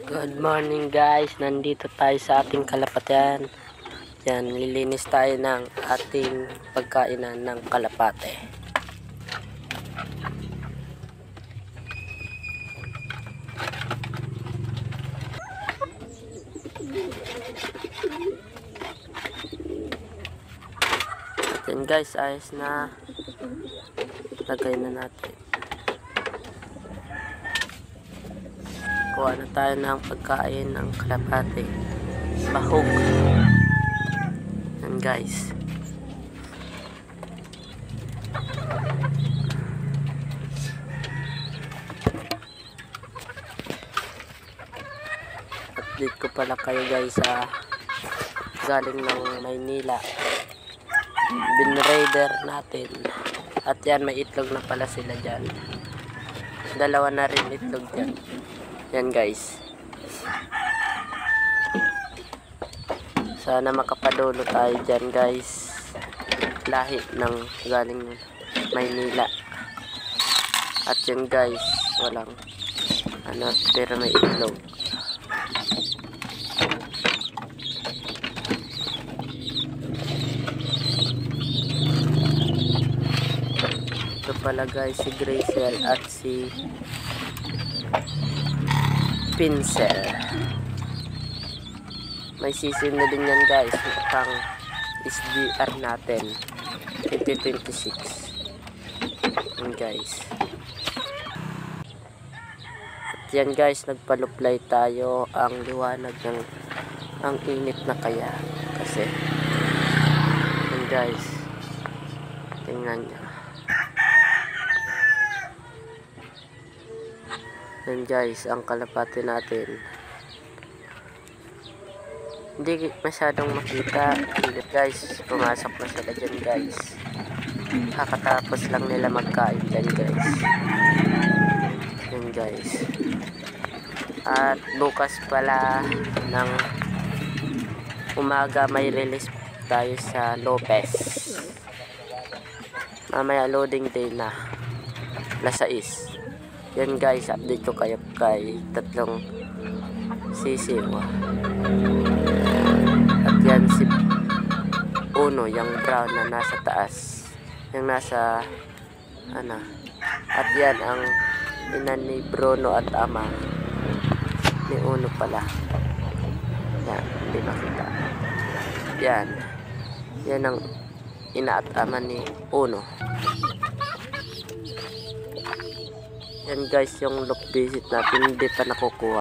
Good morning guys, nandito tayo sa ating kalapatan. Yan, lilinis tayo ng ating pagkainan ng kalapate. Yan guys, ayos na. Lagay na natin. Kuha na tayo ng pagkain ng kalapate. Bahog. Yan guys. Update ko pala kayo guys sa galing ng Maynila. Binraider natin. At yan, may itlog na pala sila dyan. Dalawa na rin itlog dyan. Yan guys. Sana makapadulo tayo dyan guys. Lahi ng galing Maynila. At yan guys, walang pero may itlog. Ito pala guys si Grazel at si Pincel. May season na din yan guys, pang SDR natin 2026. Yan guys. At yan guys, nagpaluplay tayo. Ang liwanag ng ang init na kaya kasi yan guys, tingnan nyo. Yan guys, ang kalapate natin. Hindi masyadong makita. Hindi guys, pumasok na sila dyan guys. Kakatapos lang nila magkain dyan guys. Yan guys. At bukas pala ng umaga may release tayo sa Lopez. Mamaya loading day na. Alas 6. Yan guys, update ko kayo kay tatlong sisiw. At yan si Uno, yung brown na nasa taas. Yung nasa At yan ang ina ni Bruno at ama ni Uno pala. Yan, hindi makita. Yan. Yan ang ina at ama ni Uno. Yan guys, yung loop visit natin hindi pa nakukuha.